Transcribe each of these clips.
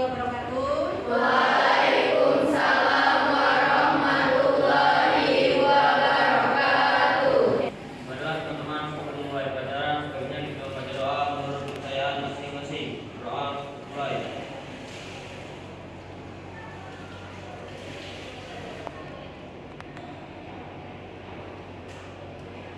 wabarakatuh. Waalaikumsalam warahmatullahi wabarakatuh. Baiklah teman-teman, sebelum mulai pelajaran, sebaiknya kita baca doa menurut kepercayaan masing-masing. Doa mulai.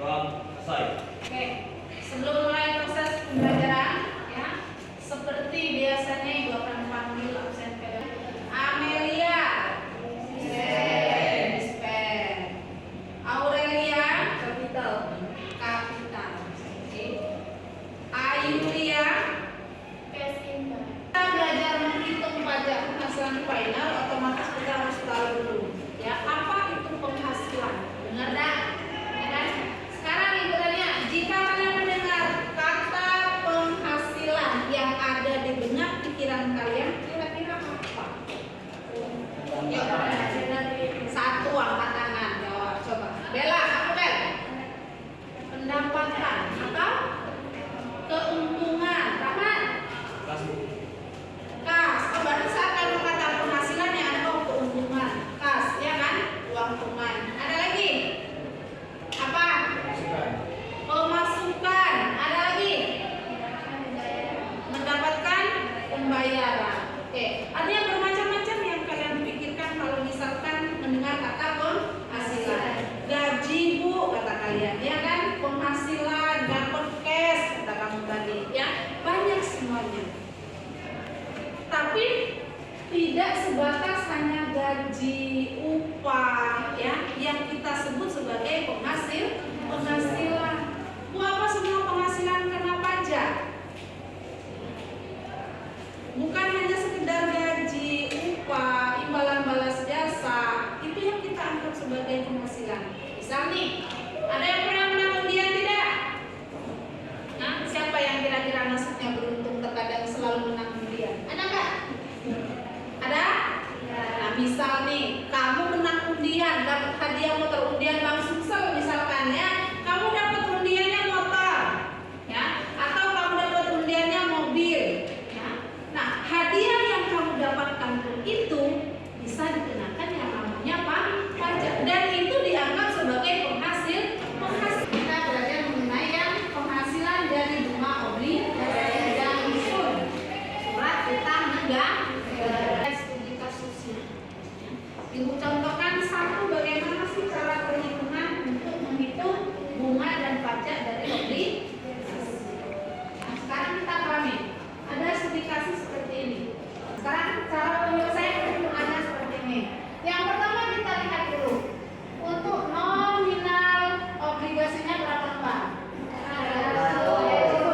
Doa selesai. Oke, sebelum mulai proses pembelajaran, ya, seperti biasanya Ibu akan panggil absen pedagog. Amelia, dispen. Aurelia, kapital. Oke. Ayulia, kita belajar menghitung pajak penghasilan final, otomatis kita harus tahu dulu, ya, apa itu penghasilan. Benar tak? Ya kan? Sekarang Ibu tanya, jika kalian mendengar kata penghasilan yang ada di benak pikiran kalian, kira-kira apa? Yuk, satu angkat tangan, jawab. Coba. Bella, apa Bel? Pendapatan atau keuntungan. Rahmat? Kas. Oh, berarti saat kamu kata penghasilan yang ada keuntungan. Kas, ya kan? Uang tunai. Ada lagi? Apa? Pemasukan. Ada lagi? Mendapatkan pembayaran. Oke, artinya bermacam-macam yang kalian pikirkan kalau misalkan mendengar kata penghasilan. Gaji Bu kata kalian, ya kan? Penghasilan, dapat cash kata kamu tadi, ya. Banyak semuanya. Tapi tidak sebatas hanya gaji, upah, ya, yang kita sebut sebagai penghasilan. Bu, apa semua penghasilan kena pajak? Bukan hanya sekedar gaji, upah, imbalan balas jasa, itu yang kita anggap sebagai penghasilan. Misal nih, ada yang pernah menang undian tidak? Nah, siapa yang kira-kira nasibnya beruntung terkadang selalu menang undian? Ada nggak? Ada? Nah, misal nih, kamu menang undian, dapat hadiah motor undian Bang Sumsel misalkan, ya, kamu dapat undiannya motor, ya, atau kamu dapat undiannya mobil, ya. Nah, hadiah yang kamu dapatkan itu bisa dikenakan yang namanya pajak, dan itu dianggap sebagai penghasilan. Kita belajar mengenai yang penghasilan dari bunga obligasi dan usul surat utang negara. Studi kasusnya. Ibu contohkan satu, bagaimana sih cara perhitungan untuk menghitung bunga dan pajak dari obligasi. Nah, sekarang kita pahami. Ada studi kasus seperti ini. Sekarang cara penyelesaian perhitungannya seperti ini. Yang pertama kita lihat dulu. Untuk nominal obligasinya berapa Mbak?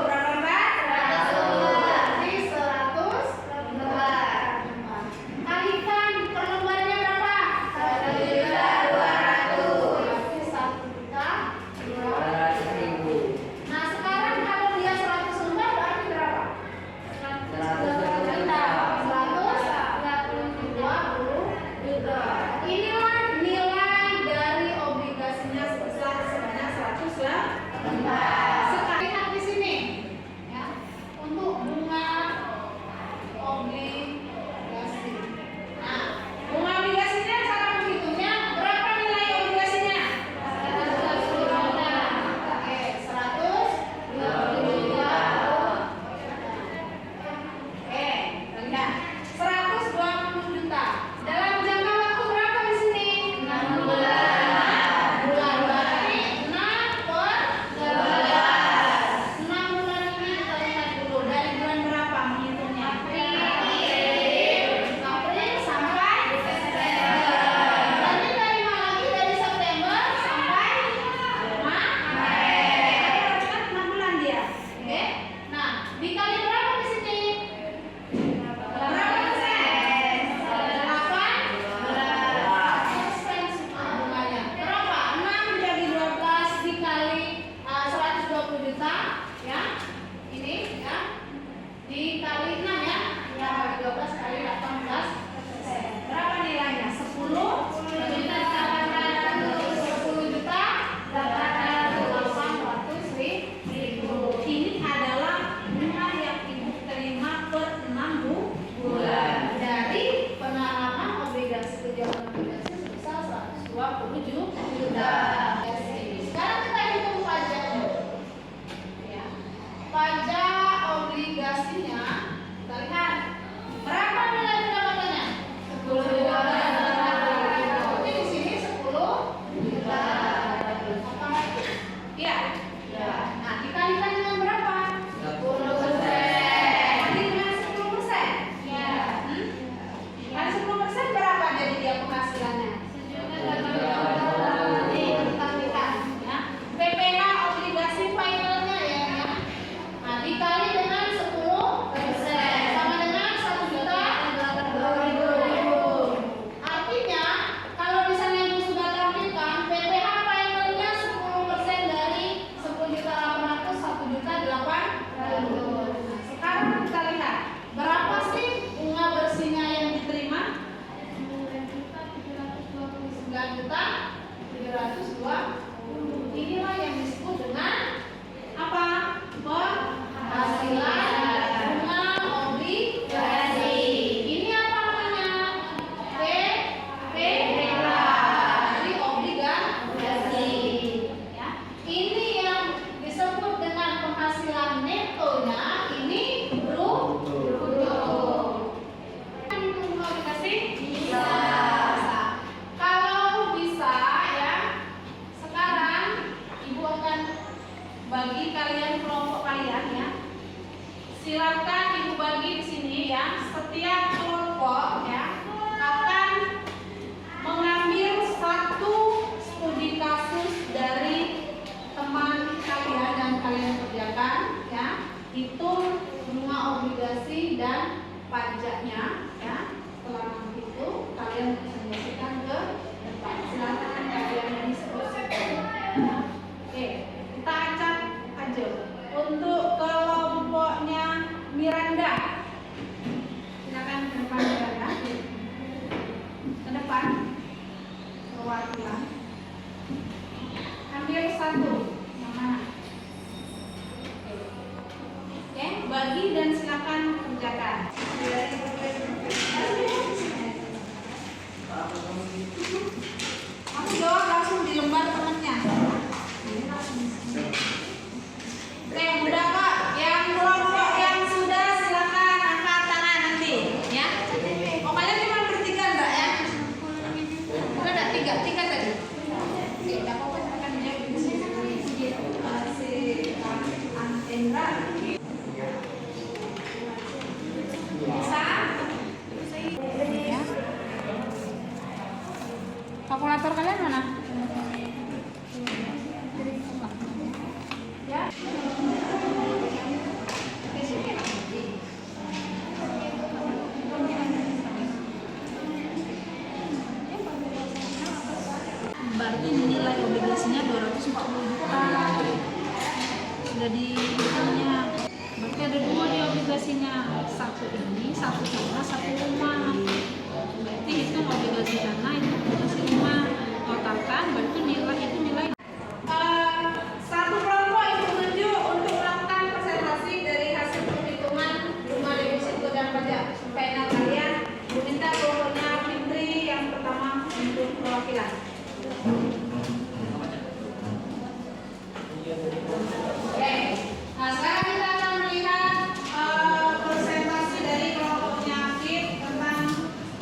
Berapa Mbak? 100 kalikan per lembarnya berapa? 1.200. Berarti 1.200.000. silakan ibu bagi di sini ya. Setiap kelompok ya akan mengambil satu studi kasus dari teman kalian dan kalian kerjakan ya. Hitung bunga obligasi dan pajaknya ya. Setelah itu kalian presentasikan ke depan. Silakan kalian diskusikan. Oke, kita acak aja. Untuk kelompoknya Miranda, silakan ke depan Miranda. Ke depan, perwakilan. Ambil satu, yang mana? Oke, bagi dan silakan kerjakan. Kamu jawab langsung di lembar temannya. Oke, mudah Pak. Yang kelompok yang sudah silakan angkat tangan nanti, ya. Pokoknya cuma bertiga enggak ya? Udah enggak tiga tadi. Oke, enggak apa-apa silakan jawab di sini. Si Andra. Bisa? Ya. Kalkulator kalian mana? Ya. Berarti nilai obligasinya 240 juta. Sudah dihitungnya. Berarti ada dua di obligasinya. Satu ini, satu tanah, satu rumah. Berarti itu obligasi tanah, itu obligasi rumah. Totalkan, berarti nilai itu nilai. Satu kelompok itu tujuh untuk melakukan presentasi dari hasil perhitungan rumah deposito dan pajak. Panel kalian meminta kelompoknya Fitri yang pertama untuk perwakilan. Oke, nah sekarang kita akan melihat presentasi dari kelompoknya Fit tentang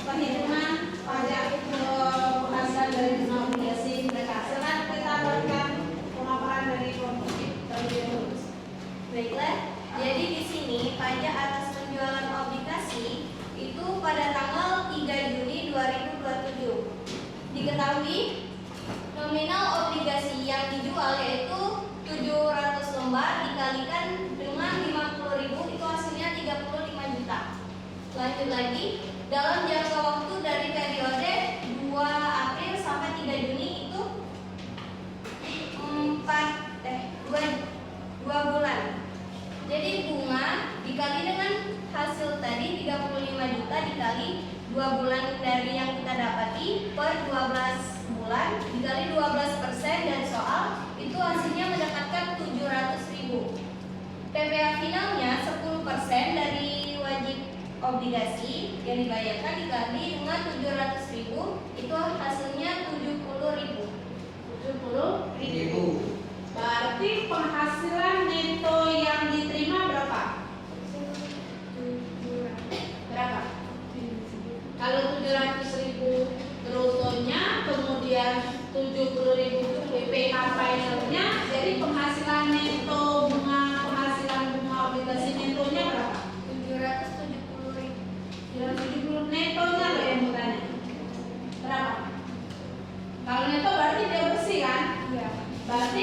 perhitungan pajak penghasilan dari bunga obligasi mereka. Silakan kita berikan pemaparan dari kelompok Fit terlebih dahulu. Baiklah, jadi di sini pajak atas penjualan obligasi itu pada tanggal 3 Juni 2027. Diketahui nominal obligasi yang dijual yaitu 700 lembar dikalikan dengan 50.000 itu hasilnya 35 juta. Lanjut lagi, dalam jangka waktu dari periode 2 April sampai 3 Juni itu 2 bulan. Jadi bunga dikali dengan hasil tadi 35 juta dikali 2 bulan dari yang kita dapati per 12 bulan dikali 12% dari soal itu hasilnya mendapatkan 700.000. PPh finalnya 10% dari wajib obligasi yang dibayarkan dikali dengan 700.000 itu hasilnya 70.000. 70.000. Berarti penghasilan neto yang diterima berapa? Berapa? Kalau 700.000 brutonya, kemudian 70.000 PPh finalnya, jadi penghasilan neto penghasilan bunga obligasi netonya berapa? 770.000. 770 netonya loh yang bertanya. Berapa? Kalau neto berarti dia bersih kan? Iya. Berarti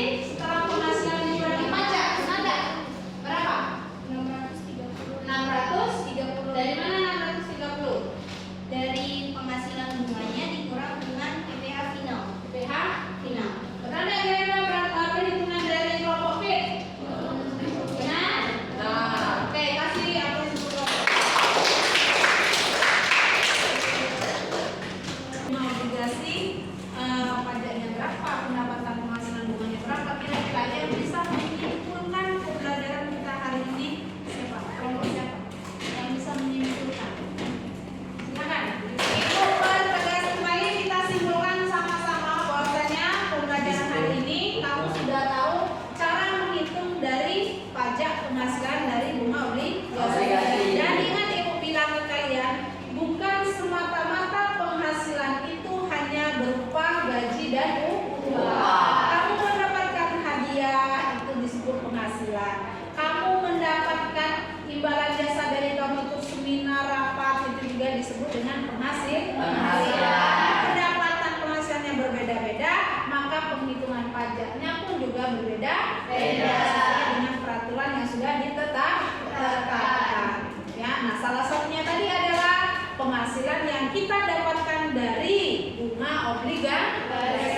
berbeda sesuai dengan peraturan yang sudah ditetapkan. Ya, nah salah satunya tadi adalah penghasilan yang kita dapatkan dari bunga obligasi.